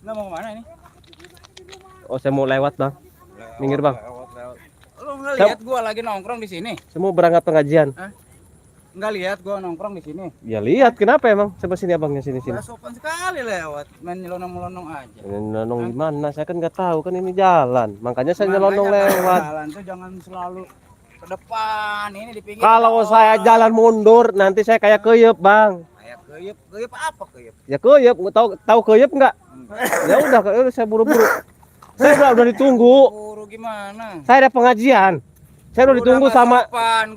Nggak mau kemana ini? Oh, saya mau lewat, Bang. Minggir, Bang. Lewat. Lu nggak lihat gua lagi nongkrong di sini? Saya mau berangkat pengajian. Nggak lihat gua nongkrong di sini? Ya lihat, kenapa emang? Coba sini abangnya sini. Nggak sopan sekali lewat, main nyelonong-nyelonong aja. Nyelonong di mana? Saya kan nggak tahu kan ini jalan. Makanya saya nyelonong lewat. Jalan tuh jangan selalu ke depan, ini di pinggir. Kalau saya jalan mundur, nanti saya kayak keyep, Bang. Kayak keyep apa keyep? Ya keyep, tahu keyep nggak? Ya udah, saya buru-buru. Saya udah ditunggu. Buru gimana? Saya ada pengajian. Saya udah ditunggu sama.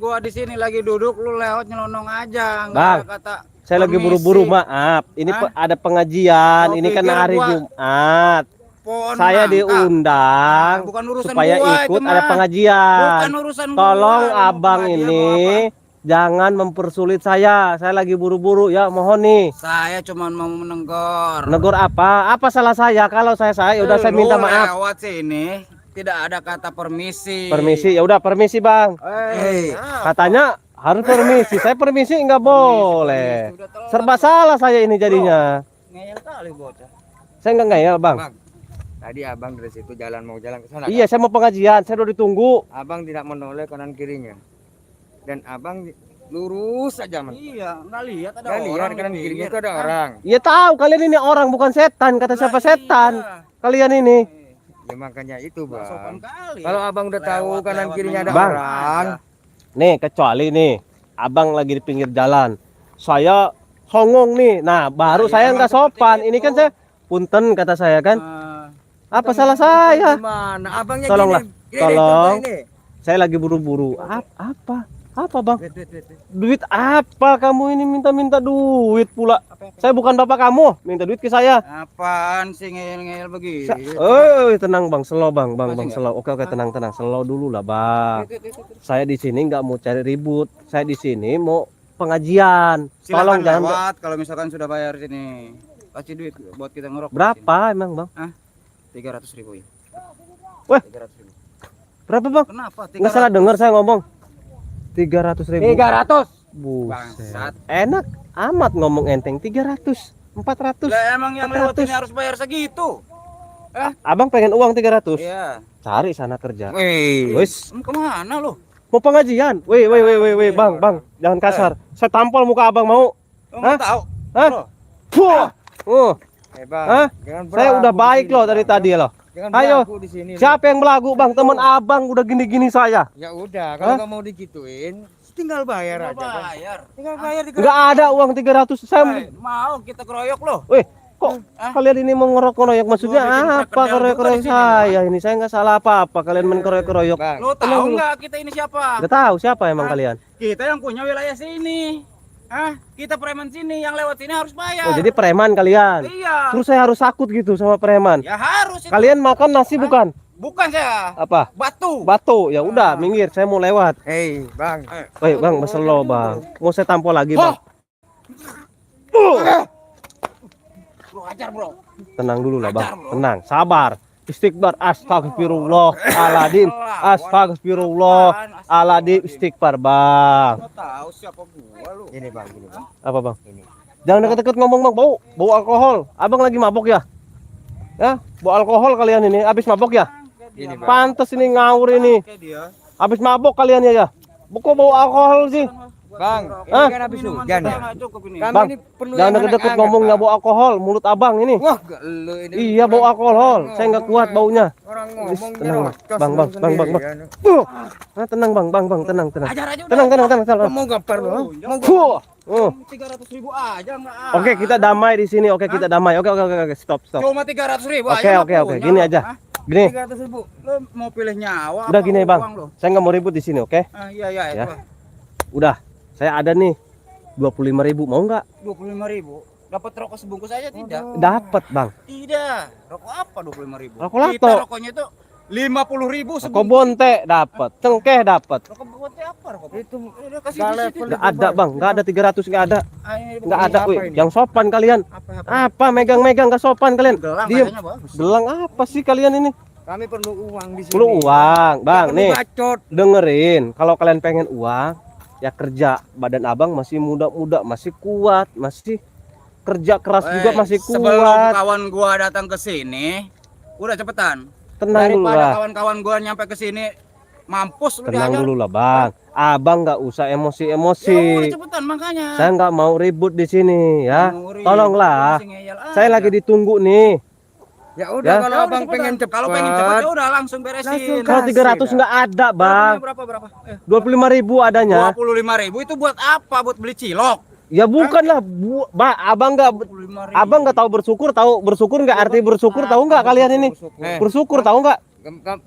Gua di sini lagi duduk, lu lewat nyelonong aja. Bang, kata saya lagi buru-buru, maaf. Ini ada pengajian. Ini kan hari Jumat. Saya diundang supaya ikut ada pengajian. Tolong abang ini jangan mempersulit saya. Saya lagi buru-buru ya, mohon nih. Saya cuma mau menegur. Negur apa? Apa salah saya? Kalau saya udah saya minta maaf. Lewat sini tidak ada kata permisi. Permisi, ya udah permisi, Bang. Katanya harus permisi. Saya permisi nggak boleh. Serba salah saya ini jadinya. Ngeyel kali bocah. Saya nggak ngeyel, Bang. Tadi abang dari situ mau jalan ke sana. Iya, saya mau pengajian. Saya udah ditunggu. Abang tidak menoleh kanan kirinya. Dan abang lurus saja, Man. Iya, nggak lihat ada Nggak orang. lihat kanan kirinya itu ada orang. Iya tahu, kalian ini orang bukan setan. Kata siapa setan? Kalian ini. Ya makanya itu, Sopan Bang. kali. Kalau abang udah tahu kanan kirinya ada Bang. orang. Nih, kecuali nih, abang lagi di pinggir jalan. Saya songong nih. Nah, baru saya nggak sopan. Ini kan saya punten kata saya kan. Apa salah saya? Gimana? Abangnya Tolonglah. gini, Tolong. ini. Saya lagi buru-buru. Apa? Apa, Bang? Duit. Duit apa? Kamu ini minta-minta duit pula. Saya bukan bapak kamu. Minta duit ke saya. Apaan sih ngeyel-ngeyel begitu? Tenang, Bang. Slow, Bang. Bang, slow. Oke, tenang. Slow dulu lah, Bang. Saya di sini nggak mau cari ribut. Saya di sini mau pengajian. Tolong jangan lewat kalau misalkan sudah bayar sini. Kasih duit buat kita ngerokok. Berapa emang, Bang? 300.000 ya. Wah, 300.000. berapa, Bang? Kenapa? Nggak salah dengar saya ngomong. 300.000. 300. Buset. Enak amat ngomong enteng. 300, 400. Lah emang yang lewat ini harus bayar segitu. Abang pengen uang 300? Iya. Cari sana kerja. Wis, kemana lo? Mau pengajian? Weh, Bang, jangan kasar. Saya tampol muka abang mau. Enggak tahu. Hah? Puh. Bang, Saya udah baik loh dari tadi loh. Ayo, siapa yang belagu, Bang? Temen abang udah gini-gini saya. Ya udah, kalau nggak mau digituin, tinggal bayar aja. Tinggal bayar. Nggak ada uang 300. Saya mau kita keroyok loh. Weh, kok kalian ini mau ngeroyok? Maksudnya apa keroyok saya? Ini saya nggak salah apa-apa. Kalian main keroyok. Lo tahu nggak kita ini siapa? Nggak tahu siapa emang kalian. Kita yang punya wilayah sini. Kita preman sini, yang lewat sini harus bayar. Oh, jadi preman kalian? Iya. Terus saya harus takut gitu sama preman? Ya harus itu. Kalian makan nasi bukan? Bukan saya. Apa? Batu. Ya udah, minggir. Saya mau lewat. Bang. Woi, Bang, slow, Bang. Mau saya tampol lagi, Bang. Bro, ajar, Bro. Tenang dulu lah, Bang. Tenang, sabar. Istighfar, astagfirullahaladzim. Astagfirullahaladzim, istighfar, Bang. Lo tahu siapa gua lu? Ini, Bang. Apa, Bang? Ini. Jangan deket-deket ngomong, Bang. Bau alkohol. Abang lagi mabok ya? Ya, bau alkohol kalian ini. Habis mabok ya? Ini, Bang. Pantes ini ngawur ini. Habis mabok kalian ya? Kok bau alkohol sih? Bang, ini kan habis hujan ya. Bang, jangan deket-deket ngomongnya bau alkohol. Mulut abang ini. Wah, lu ini. Iya, bau alkohol. Saya nggak kuat baunya. Orang ngomong Tenang, Bang. Tenang, Bang. Tenang. Ajar aja udah. Tenang. Mau gampar lu? Mau 300.000 aja enggak. Oke, kita damai di sini. Oke, kita damai. Oke. Stop. Cuma 300.000 Oke. aja. Gini aja. Gini. 300.000. Lo mau pilih nyawa Udah apa gini, uang Bang. lo? Saya nggak mau ribut di sini, oke? Iya. Ya. Udah. Saya ada nih 25.000, mau nggak? 25.000. Dapat rokok sebungkus aja tidak? Dapat, Bang. Tidak. Rokok apa 25.000? Rokok lato. Kita rokoknya itu 50.000 Rokok sebungkus. bonte dapat, cengkeh dapat. Rokok bonte apa rokok? Itu Udah kasih nggak di situ. level. Nggak ada, Bang. Nggak ada 300, nggak ada. Nggak ada, apa wih. ini? Yang sopan kalian. Apa megang-megang nggak sopan kalian? Gelang Diem. kayaknya bagus. Gelang apa sih kalian ini? Kami perlu uang di sini. Perlu uang, Bang. Perlu Nih, bacot. dengerin. Kalau kalian pengen uang, ya kerja. Badan abang masih muda-muda, masih kuat, masih kerja keras juga masih Sebelum kuat. kawan gua datang ke sini, udah cepetan. Tenang dulu Daripada lah. kawan-kawan gua nyampe ke sini mampus lu Tenang diajar. dulu lah bang. Abang nggak usah Ya emosi-emosi. udah cepetan makanya. Saya nggak mau ribut di sini ya. Mau ribut, Tolonglah. masih ngeyel Saya aja. lagi ditunggu nih. Ya udah Ya. kalau Ya udah abang cepetan. pengen cepat. Kalau pengen cepet ya udah langsung beresin. Langsung Kalau kasih 300 dah. nggak ada bang. Berapa? 25.000 adanya. 25.000 itu buat apa? Buat beli cilok. Ya bukan lah, abang nggak 25.000. abang nggak tahu bersyukur nggak arti bersyukur tahu nggak kalian ini? Bersyukur tahu nggak?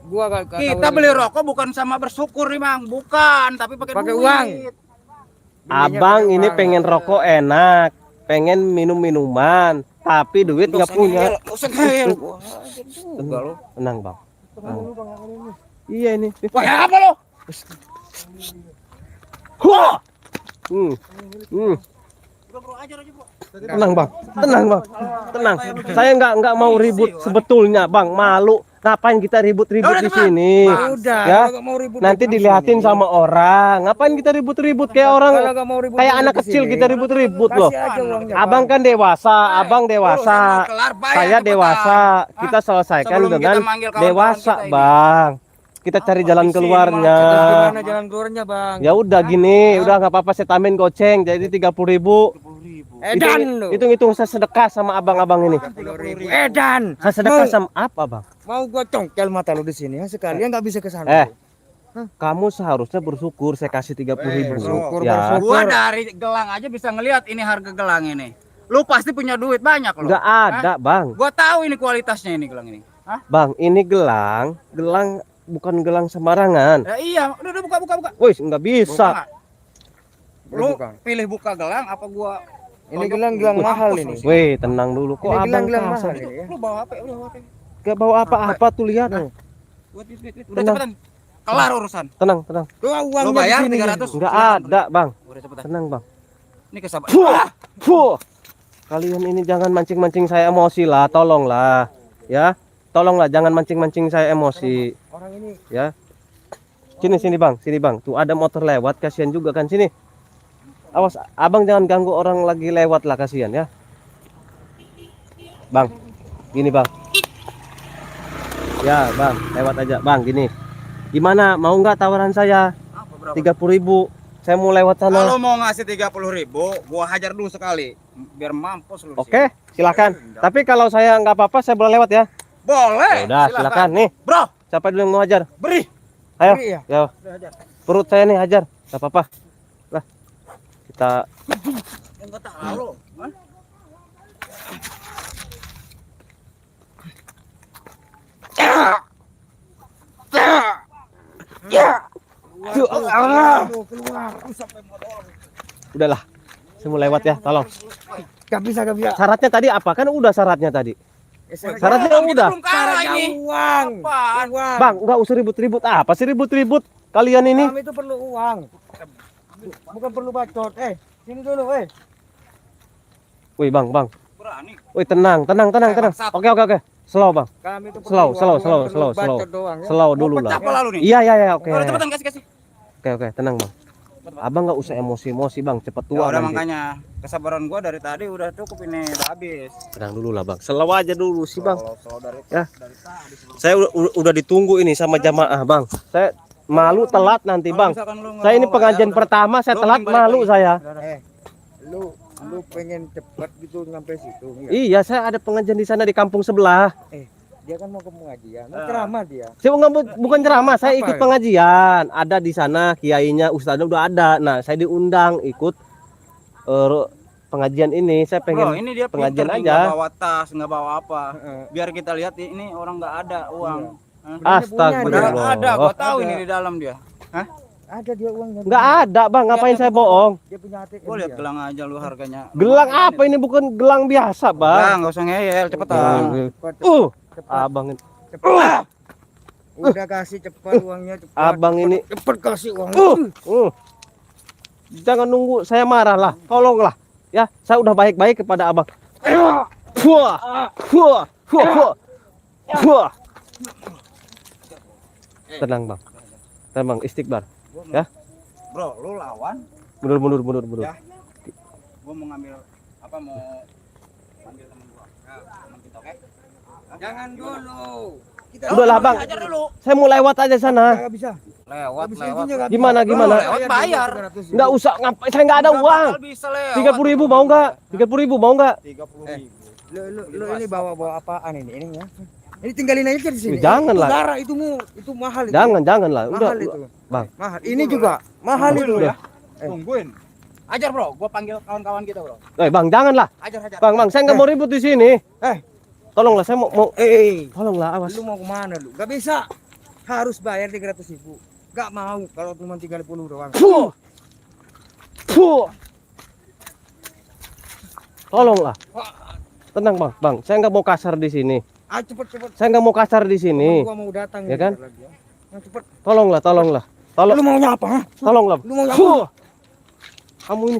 Gua gak tahu Kita ini. beli rokok bukan sama bersyukur nih Mang, bukan, tapi pakai Pakai duit. uang. Abang pakai ini uang. pengen rokok enak, pengen minum minuman, tapi duit nggak punya. Nggak usah ngeyel. Tenang bang. Iya ini. Wah, ya apa lo? Huh. Hmm. Bro, ajar aja, Bro. Tenang bang, tenang. Saya nggak mau ribut sebetulnya bang, malu. Ngapain kita ribut-ribut di sini? Udah, Ya, kalau nggak mau ribut nanti di dilihatin sini. sama orang. Ngapain kita ribut-ribut kayak orang, Kalau nggak mau ribut kayak anak di kecil sini, kita ribut-ribut loh. kasih aja uangnya, Abang Bang. kan dewasa, abang dewasa, urusan kelar, bayar saya cepetan. dewasa. Kita selesaikan Sebelum kita dengan manggil kawan-kawan dewasa, kita ini. bang. Kita cari jalan di sini keluarnya. malah Gimana jalan keluarnya, Bang? Ya udah gini, udah nggak apa-apa, saya tambahin goceng jadi 30.000. Edan lu. Hitung saya sedekah sama abang-abang ini. 30.000. Edan. Saya sedekah sama apa, bang? Mau gua congkel mata lu di sini ya, sekalian nggak bisa ke sana. Kamu seharusnya bersyukur saya kasih 30.000. bersyukur, Ya. bersyukur. Gua dari gelang aja bisa ngelihat ini harga gelang ini. Lu pasti punya duit banyak loh. Nggak ada, bang. Gua tahu ini kualitasnya ini gelang ini. Hah? Bang, ini gelang bukan gelang sembarangan. Ya iya, udah buka. Wih, nggak bisa. Lu Buka. pilih buka gelang apa gua? Ini gelang-gelang mahal ini. Wih, tenang dulu. Kok Ini abang gelang-gelang kasar? mahal ini ya. Lu bawa apa? Udah bawa apa? Gak bawa apa-apa tuh lihat. Buat duit. Udah Tenang. cepetan. Kelar urusan. Tenang. Tuh uangnya Lu di bayar sini. 300. Nggak ada, bang. Udah cepetan. Tenang, bang. Ini kesabar. Fuh. Kalian ini jangan mancing-mancing saya emosi lah, tolonglah. Ya. Tolonglah jangan mancing-mancing saya emosi. Orang ini Ya. Sini bang. Tuh ada motor lewat, kasihan juga kan sini. Awas, abang jangan ganggu orang lagi lewat lah, kasihan ya. Bang, gini bang. Ya bang, lewat aja bang, gini. Gimana, mau nggak tawaran saya? Apa berapa? 30.000. Saya mau lewat sana. Kalau mau ngasih 30.000, gua hajar dulu sekali. Biar mampus lu. di Oke, sini. silakan. Tapi kalau saya nggak apa-apa, saya boleh lewat ya. Boleh. Ya udah, silakan nih. Bro, Siapa dulu yang mau hajar? beri. Ayo, Beri ya? ya. Udah hajar. Perut saya nih hajar, nggak apa-apa. Lah, kita Yang enggak tahu. Hah? udahlah. Saya mau lewat ya, tolong. Gak bisa. Syaratnya tadi apa? Kan udah syaratnya tadi. Syaratnya Kita udah. belum kalah ini. Uang. Apaan? Uang. Bang, nggak usah ribut-ribut. Apa sih ribut-ribut? Kalian ini. Kami itu perlu uang. Bukan perlu bacot. Sini dulu, Wih, bang. Berani. Wih, tenang. bangsat. Oke. Slow, bang. Kami itu perlu Slow, uang, slow, bukan slow, perlu slow, slow. bacot doang, ya. Slow dulu Pecah lah. pala lu nih. Iya, oke. Udah cepetan kasih. Oke, tenang, bang. Abang nggak usah emosi-emosi, bang. Cepet Ya tua udah nanti. makanya kesabaran gua dari tadi udah cukup ini, udah habis. Tenang dulu lah, bang. Slow aja dulu sih, bang. Kalau dari Ya. dari tadi. Saya udah ditunggu ini sama jamaah, bang. Saya malu telat nanti, Kalau bang. misalkan lu nggak Saya ini mau pengajian bayar, pertama, saya Lu telat, mending balik malu lagi. saya. Lu pengen cepat gitu sampai situ. enggak? Iya, saya ada pengajian di sana di kampung sebelah. Dia kan mau ke pengajian, mau ceramah dia. Saya bukan ceramah, saya ikut Apa? pengajian. Ada di sana kiainya, ustadznya udah ada. Nah, saya diundang ikut pengajian ini. Saya Bro, pengen ini dia pengajian pinter nih, aja. nggak bawa tas, nggak bawa apa. Heeh. Biar kita lihat ini orang nggak ada uang. Hah? Astagfirullah. Padahal ada, gua tahu Ada. ini di dalam dia. Hah? Ada dia uangnya. Nggak ada, bang. Ngapain saya bohong? Dia punya ATM. Gua lihat dia. gelang aja lu harganya. Gelang apa ini? Bukan gelang biasa, Bang, bang. nggak usah ngeyel, cepetan. Cepat, cepat, Abang ini. cepat. Udah kasih cepat uangnya cepat. Abang ini. Cepat kasih uang. Jangan nunggu saya marah lah. Tolonglah. Ya, saya udah baik-baik kepada abang. Fuh. Tenang, bang. Tenang, bang. Istighbar. Ya. Bro, lu lawan. Mundur. Ya. Gua mau ngambil apa mau Jangan dulu. Kita Udahlah, Bang. Ajar dulu. Saya mau lewat aja sana. nggak bisa. Lewat, Nggak bisa, lewat. intinya nggak bisa. Gimana, gimana? Lo Lewat bayar. 300. Nggak usah, ngapain? Saya nggak ada Nggak uang. bakal bisa lewat. 30.000 mau nggak? 30.000 mau nggak? 30.000. Lo ini bawa apaan ini ya? Ini tinggalin aja di sini. Jangan Itu lah. darah itu mahal itu. Jangan lah. Udah, Mahal itu. Bang. Mahal. Ini juga mahal Tungguin itu lu ya. Eh. Tungguin. Ajar bro, gua panggil kawan-kawan kita bro. Bang, janganlah. Ajar. Bang, saya nggak mau ribut di sini. Eh. Tolonglah, saya mau. Eh. Tolonglah, awas. Lu mau kemana lu? Gak bisa. Harus bayar 300.000. Gak mau kalau cuma 30 doang. Puh. Tolonglah. Tenang bang. Saya nggak mau kasar di sini. Ah cepet. Saya nggak mau kasar di sini. Gua mau datang Ya nih kan? bentar lagi ya. Nah, cepet. Tolonglah. Lu maunya apa? Ha? Tolonglah. Lu mau apa? Puh. Kamu ini.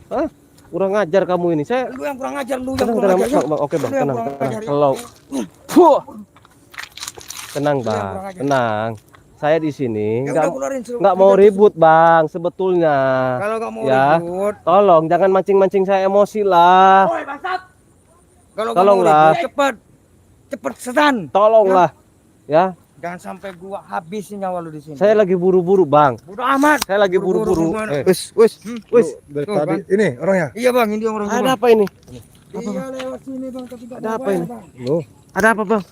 Hah? Kurang ngajar kamu ini. Saya. Lu yang kurang ajar, lu yang Tenang, kurang tenang, ajar. bang. Oke bang, Lu yang tenang. kurang ajar, ya. Kalau. Puh. Tenang Lu yang bang. kurang ajar. Tenang. Saya di sini Ya nggak udah, keluarin suruh- nggak mau ribut bang. Sebetulnya. Kalau gak mau Ya. ribut, Tolong jangan mancing-mancing saya emosi lah. Woi, bangsat. kalau gak mau Tolonglah. ribut, cepet setan. Tolonglah. Ya. Jangan sampai gua habisin nyawa lu di sini. Saya lagi buru-buru bang. Bodo amat. Saya lagi buru-buru. Buru-buru gimana? Wis. Dari Tuh, tadi Bang. ini orangnya. Iya bang, ini orang Ada apa ini? Iya lewat sini bang, tapi gak Ada mau apa bayar, ini? Bang. Loh, Ada apa bang?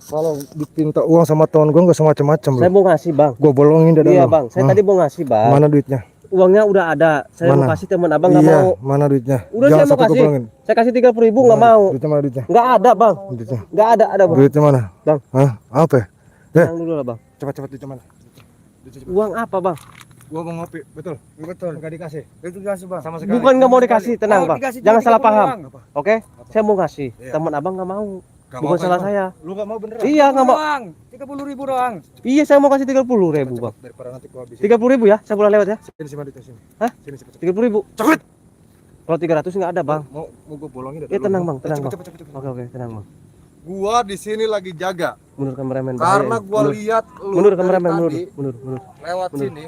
kalau dipinta uang sama teman gua nggak semacam-macam Saya loh. mau ngasih bang. Gua bolongin dada Iya lo. bang. Saya tadi mau ngasih bang. Mana duitnya? Uangnya udah ada. Saya mau Mana? kasih teman abang nggak Iya, mau. mana duitnya? Udah Jangan saya mau sampai gua kasih. bolongin. Saya kasih 30.000 nggak mau. Duitnya mana duitnya? Nggak ada bang. Duitnya. Nggak ada bang. Duitnya mana? Bang. Hah? Apa? Ya? Tenang dulu lah bang. Cepat duitnya mana? Uang apa bang? Gua mau ngopi, betul. Betul. Enggak dikasih. Itu dikasih bang. Sama sekali. Bukan nggak mau dikasih. Tenang Oh, bang. dikasih Jangan cuma salah 30 paham. doang. Oke? Saya mau ngasih. Iya. Teman abang nggak mau. Nggak Bukan mau, salah Bang. saya. Lu enggak mau beneran? Iya nggak mau. 30.000 doang. Iya saya mau kasih 30.000 bang. Daripada nanti gua habisin. 30.000 ya? Saya boleh lewat ya? Sini sini duitnya sini. Hah? Sini cepet. 30.000. Cepet. Kalau 300 nggak ada bang. Mau gua bolongin dada Ya lu. tenang bang, tenang Cepet, bang. cepet. Oke tenang bang. Gua di sini lagi jaga Mundur kameramen. karena bahaya. gua Mundur. lihat lu Mundur dari kameramen, tadi mundur. lewat Mundur. sini.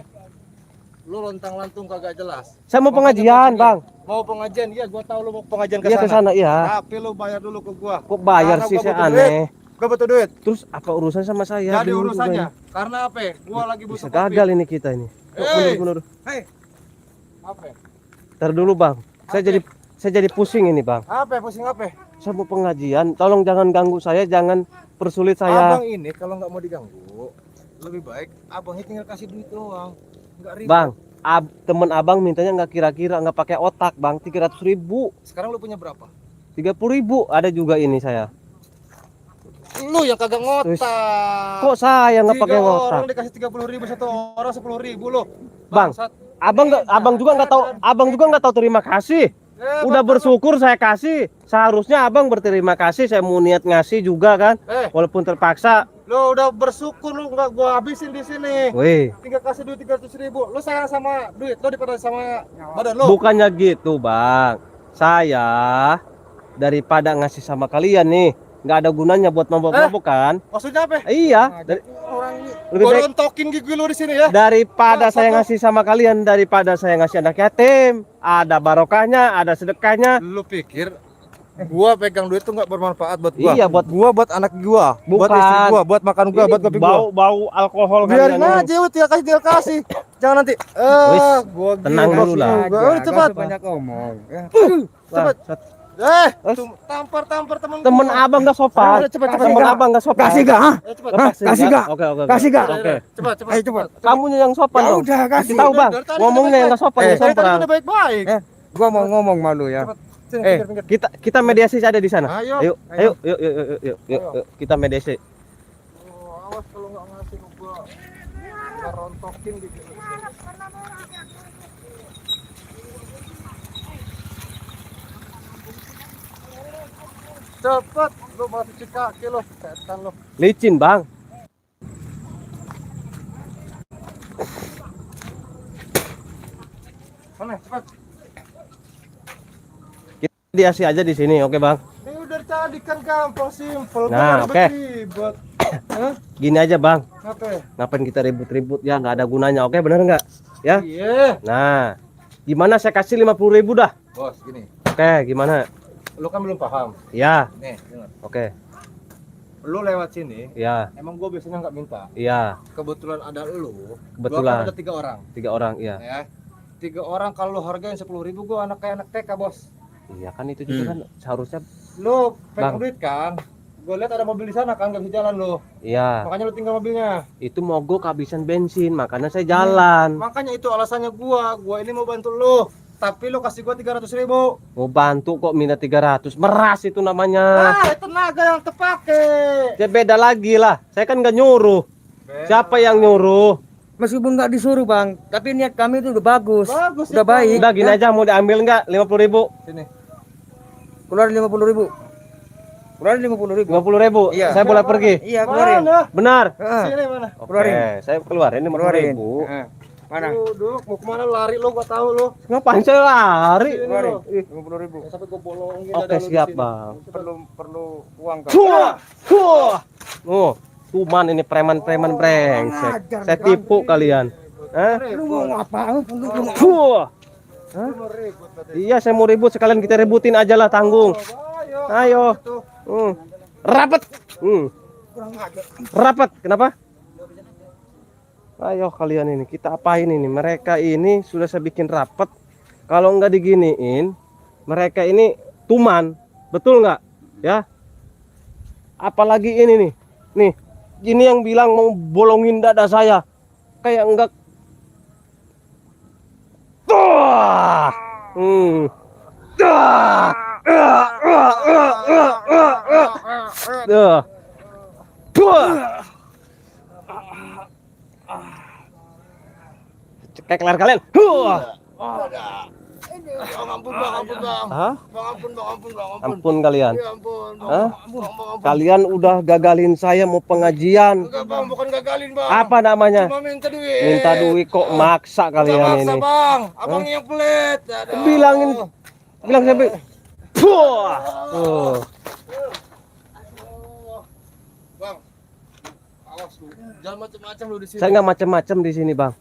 Lu lontang-lantung kagak jelas. Saya mau pengajian bang. Mau pengajian, iya gua tahu lu mau pengajian ke Iya ke sana. sana iya. Tapi lu bayar dulu ke gua. Kok bayar Karena sih gua saya butuh aneh. Gua butuh duit. Terus apa urusan sama saya? Jadi Bingung juga urusannya ini. karena apa? Gua lagi butuh Bisa kopi. gagal ini kita ini. Hey. Mundur. Hei, Apa? Ntar dulu bang. Saya jadi pusing ini bang. Apa? Pusing apa? Saya mau pengajian. Tolong jangan ganggu saya, jangan persulit saya. Abang ini kalau nggak mau diganggu, lebih baik abangnya tinggal kasih duit doang. Nggak ribet. Bang, temen abang mintanya nggak kira-kira, nggak pakai otak bang. 300.000, Sekarang lu punya berapa? 30.000 ada juga ini saya. Lu yang kagak ngotak. Kok saya nggak pakai Tiga otak? orang dikasih 30.000 satu orang 10.000 lo. Bang, abang juga nggak tahu. Abang juga nggak tahu terima kasih. Udah bersyukur saya kasih. Seharusnya abang berterima kasih. Saya mau niat ngasih juga kan, walaupun terpaksa. Lo udah bersyukur lu nggak gua habisin di sini. Wih, Tinggal kasih duit 300.000. Lu sayang sama duit lo daripada sama badan lo. bukannya gitu bang. Saya daripada ngasih sama kalian nih, nggak ada gunanya buat mabok-mabok kan? Maksudnya apa? Iya, Orang lebih gua baik rontokin gigi lu di sini ya. daripada Pak, saya satu. ngasih sama kalian, daripada saya ngasih anak yatim, ada barokahnya, ada sedekahnya. Lu pikir gua pegang duit tuh nggak bermanfaat buat gua? Iya, buat anak gua, buat Bukan. istri gua, buat makan gua, buat kopi gua. bau alkohol Biarin kalian. aja, tinggal kasih. Jangan nanti. Wis, Gua tenang gila dulu lah. juga. Udah cepat. banyak omong. Ya. Cepat. Tampar temen Temen gua. abang nggak sopan. Cepet. Temen abang nggak sopan. Kasih gak? Hah? Cepet. Lepasin, Kasih nggak? Oke. Kasih nggak? Oke. Cepet. Ayo cepat. Kamunya yang sopan Ya dong. udah kasih. Tahu bang, Dari tadi ngomongnya yang nggak sopan, Eh, yang sopan. Udah baik-baik. Gua mau ngomong malu ya. Sini, Eh. pinggir. Kita mediasi ada di sana. Ayo. Yuk, kita mediasi. Awas kalau nggak ngasih ke gua. Gua rontokin gigi lu. Cepet, lu masih cuci kaki lu, setan lu. Licin bang. Mana, cepet. Kita mediasi aja di sini, oke bang. Ini udah tadi kan gampang, simpel. Nah, oke. Ribet. Hah? Gini aja bang. Apa ya? Ngapain kita ribut-ribut ya, nggak ada gunanya, oke bener nggak? Ya. Iya. Nah, gimana saya kasih 50.000 dah? Bos, gini. Oke, gimana? Lu kan belum paham. Iya. Nih, dengar. Oke. Lu lewat sini, Iya. emang gue biasanya nggak minta. Iya. Kebetulan ada lu. Kebetulan. Gua kan ada 3 orang. 3 orang, iya. Ya. 3 orang kalau lu hargain 10.000, gue anak kayak anak TK, Bos. Iya kan itu juga kan seharusnya. Lu Bang. pengen duit kan? Gue lihat ada mobil di sana kan, nggak bisa jalan lu. Iya. Makanya lu tinggal mobilnya. Itu mogok kehabisan bensin, makanya saya jalan. Makanya itu alasannya gua ini mau bantu lu. Tapi lu kasih gua 300.000. Mau bantu kok minta 300. Meras itu namanya. Tenaga yang kepake. Ya beda lagi lah. Saya kan nggak nyuruh. Siapa yang nyuruh? Meskipun nggak disuruh bang, tapi niat kami itu udah bagus, Bagus udah itu. baik. Udah gini aja, mau diambil nggak? 50.000. Sini. Keluarin 50.000. Keluarin 50.000. 50.000. Iya. Saya boleh pergi. Iya keluarin. Mana? Benar. Heeh. Sini mana? Oke, Keluarin. saya keluarin Keluarin. 50.000. Heeh. Mana? Duduk, mau kemana lari lu? Gua tahu lu. Ngapain saya lari? Sini Keluarin. lu. 50.000. Sampai gua bolongin Oke, dada lu di siap, sini. Bang. Perlu uang kan? Oh, cuman ini preman-preman brengsek. Saya tipu kalian. Hah? Lu mau apa? Lu mau Fuh. Hah? Iya, saya mau ribut, sekalian kita ributin aja lah, tanggung. Ayo. Rapat. Rapat. Kenapa? Ayo kalian ini, kita apain ini? Mereka ini sudah saya bikin rapat. Kalau nggak diginiin, mereka ini tuman. Betul nggak? Ya. Apalagi ini nih. Nih, ini yang bilang mau bolongin dada saya. Kayak enggak. Tuh. Cekek leher kalian. Ampun, Bang, ampun, Bang. Hah? Bang, ampun, Bang, ampun, Bang, ampun. Ampun kalian. Ya ampun, Bang. Hah? Bang, ampun. Kalian udah gagalin saya mau pengajian. Enggak, Bang, bukan gagalin, Bang. Apa namanya? Cuma minta duit. Minta duit kok maksa Nggak kalian maksa, ini. Bang. Abang yang pelit. Aduh. Bilangin, bilang sampai. Puh. Tuh. Bang. Awas lu. Jangan macam-macam lu di sini. Saya nggak macem-macem di sini, Bang.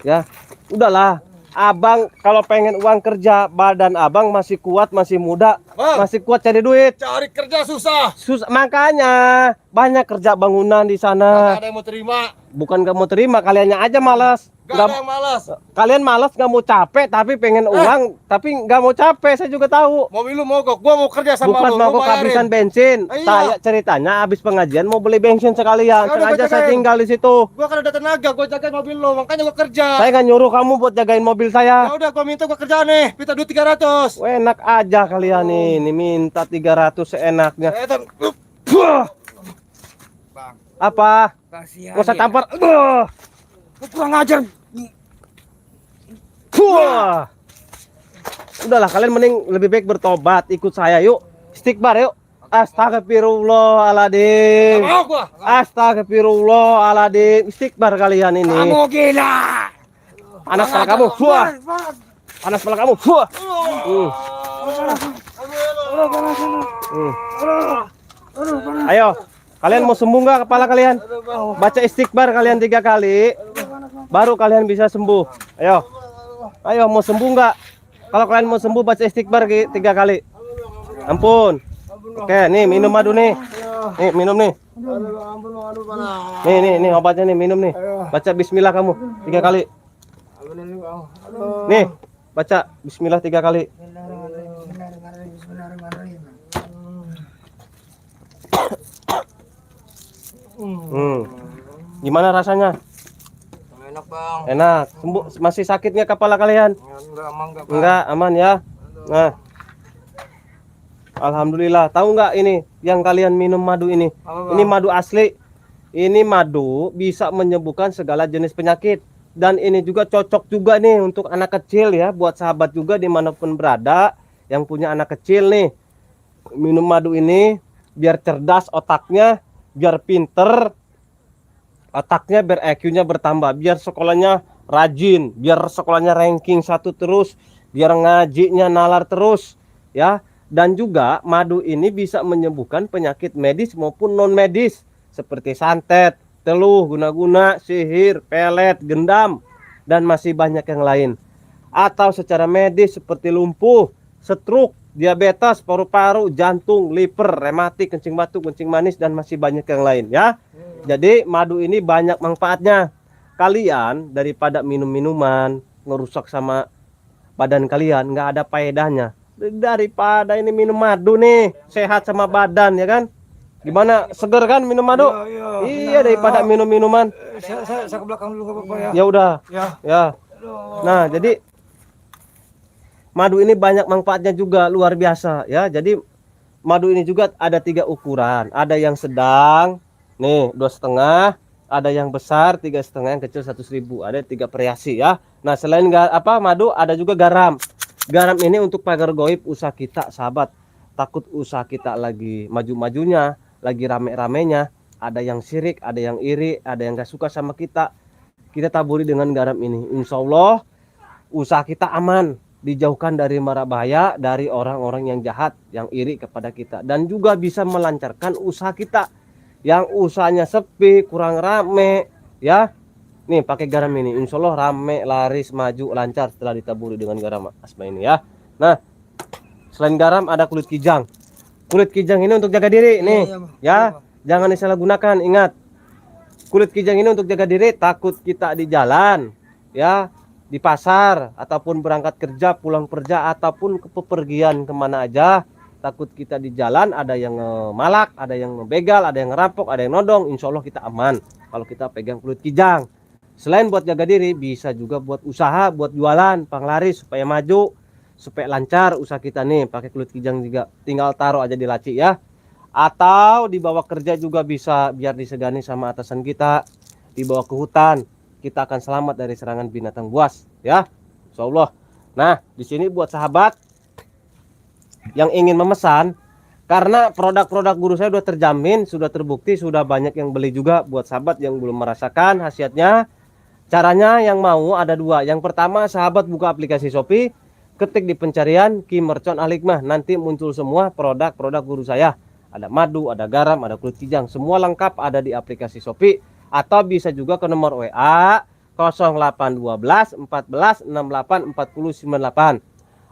Ya, udahlah. Abang kalau pengen uang kerja, badan abang masih kuat, masih muda, Bang. masih kuat cari duit. Cari kerja susah. Makanya banyak kerja bangunan di sana. Nggak ada yang mau terima. Bukan nggak mau terima, kaliannya aja malas. Nggak ada yang malas. Kalian malas nggak mau capek, tapi pengen uang, tapi nggak mau capek. Saya juga tahu. Mobil lu mogok. Gua mau kerja sama Bukan lu. mau Lu bayarin. kehabisan bensin. Iya. Saya ceritanya habis pengajian mau beli bensin sekalian. Ya udah, Sengaja gua saya jagain. tinggal di situ. Gua kan ada tenaga. Gua jagain mobil lu. Makanya gua kerja. Saya nggak nyuruh kamu buat jagain mobil Ya saya. udah, gua minta gua kerja nih. Minta duit 300. Wah, enak aja kalian ini minta 300 seenaknya. Bang. Apa? Kasihan. Gak usah ya. tampar. Kurang ajar. Udahlah, kalian mending lebih baik bertobat, ikut saya yuk. Istighfar yuk. Astagfirullahaladzim. Mau gua. Astagfirullahaladzim. Istighfar kalian ini. Kamu gila. Panas kepala kamu. Wah. Panas kepala kamu. Wah. Ayo, kalian mau sembuh nggak kepala kalian? Baca istighfar kalian 3 kali, baru kalian bisa sembuh. Ayo, ayo mau sembuh nggak? Kalau kalian mau sembuh baca istighfar 3 kali. Ampun. Oke, nih minum madu nih. Nih minum nih. Nih obatnya nih, minum nih. Baca Bismillah kamu 3 kali. Nih, baca Bismillah 3 kali. Gimana rasanya? Enak, Bang. Enak. Sembuh. Masih sakit nggak kepala kalian? Enggak, aman enggak, Bang. Enggak, aman ya. Nah, alhamdulillah. Tahu nggak ini yang kalian minum madu ini? Apa, Bang? Ini madu asli. Ini madu bisa menyembuhkan segala jenis penyakit. Dan ini juga cocok juga nih untuk anak kecil ya. Buat sahabat juga dimanapun berada yang punya anak kecil nih. Minum madu ini biar cerdas otaknya, biar pinter otaknya, biar IQ-nya bertambah, biar sekolahnya rajin, biar sekolahnya ranking 1 terus, biar ngajinya nalar terus ya. Dan juga madu ini bisa menyembuhkan penyakit medis maupun non medis seperti santet, teluh, guna-guna, sihir, pelet, gendam, dan masih banyak yang lain. Atau secara medis seperti lumpuh, stroke, diabetes, paru-paru, jantung, liver, rematik, kencing batu, kencing manis, dan masih banyak yang lain ya. Jadi madu ini banyak manfaatnya. Kalian daripada minum minuman ngerusak sama badan kalian, nggak ada faedahnya. Daripada ini minum madu nih, sehat sama badan ya kan. Gimana, seger kan minum madu? Iya, daripada minum minuman. Saya ke belakang dulu, nggak apa-apa ya. Ya udah Ya. ya. Nah, jadi madu ini banyak manfaatnya juga, luar biasa ya. Jadi madu ini juga ada 3 ukuran. Ada yang sedang, nih 2,5. Ada yang besar 3,5, yang kecil 1.000. Ada 3 variasi ya. Nah, selain madu, ada juga garam. Garam ini untuk pagar goib usaha kita, sahabat. Takut usaha kita lagi maju-majunya, lagi rame-ramenya, ada yang sirik, ada yang iri, ada yang gak suka sama kita. Kita taburi dengan garam ini. Insya Allah usaha kita aman, dijauhkan dari mara bahaya, dari orang-orang yang jahat, yang iri kepada kita, dan juga bisa melancarkan usaha kita yang usahanya sepi, kurang rame ya. Nih pakai garam ini, insya Allah rame, laris, maju, lancar setelah ditaburi dengan garam asma ini ya. Nah, selain garam ada kulit kijang. Kulit kijang ini untuk jaga diri nih ya, jangan disalahgunakan. Ingat, kulit kijang ini untuk jaga diri, takut kita di jalan ya, di pasar, ataupun berangkat kerja, pulang kerja, ataupun ke pepergian kemana aja. Takut kita di jalan ada yang malak, ada yang begal, ada yang ngerampok, ada yang nodong. Insya Allah kita aman kalau kita pegang kulit kijang. Selain buat jaga diri, bisa juga buat usaha, buat jualan, panglaris supaya maju, supaya lancar usaha kita nih. Pakai kulit kijang juga, tinggal taruh aja di laci ya. Atau dibawa kerja juga bisa, biar disegani sama atasan kita. Dibawa ke hutan, kita akan selamat dari serangan binatang buas ya, insya Allah. Nah, di sini buat sahabat yang ingin memesan, karena produk-produk guru saya sudah terjamin, sudah terbukti, sudah banyak yang beli juga. Buat sahabat yang belum merasakan khasiatnya, caranya yang mau ada 2. Yang pertama, sahabat buka aplikasi Shopee, ketik di pencarian Ki Mercon Al Hikmah, nanti muncul semua produk-produk guru saya. Ada madu, ada garam, ada kulit kijang, semua lengkap ada di aplikasi Shopee. Atau bisa juga ke nomor WA 0812 14 68 40 98,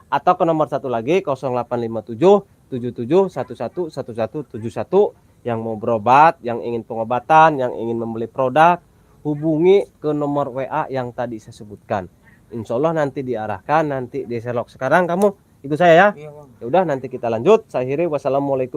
atau ke nomor satu lagi 0857 77 11 11 71. Yang mau berobat, yang ingin pengobatan, yang ingin membeli produk, hubungi ke nomor WA yang tadi saya sebutkan. Insya Allah nanti diarahkan, nanti diselok. Sekarang kamu ikut saya ya. Ya udah, nanti kita lanjut. Saya akhiri, wassalamualaikum.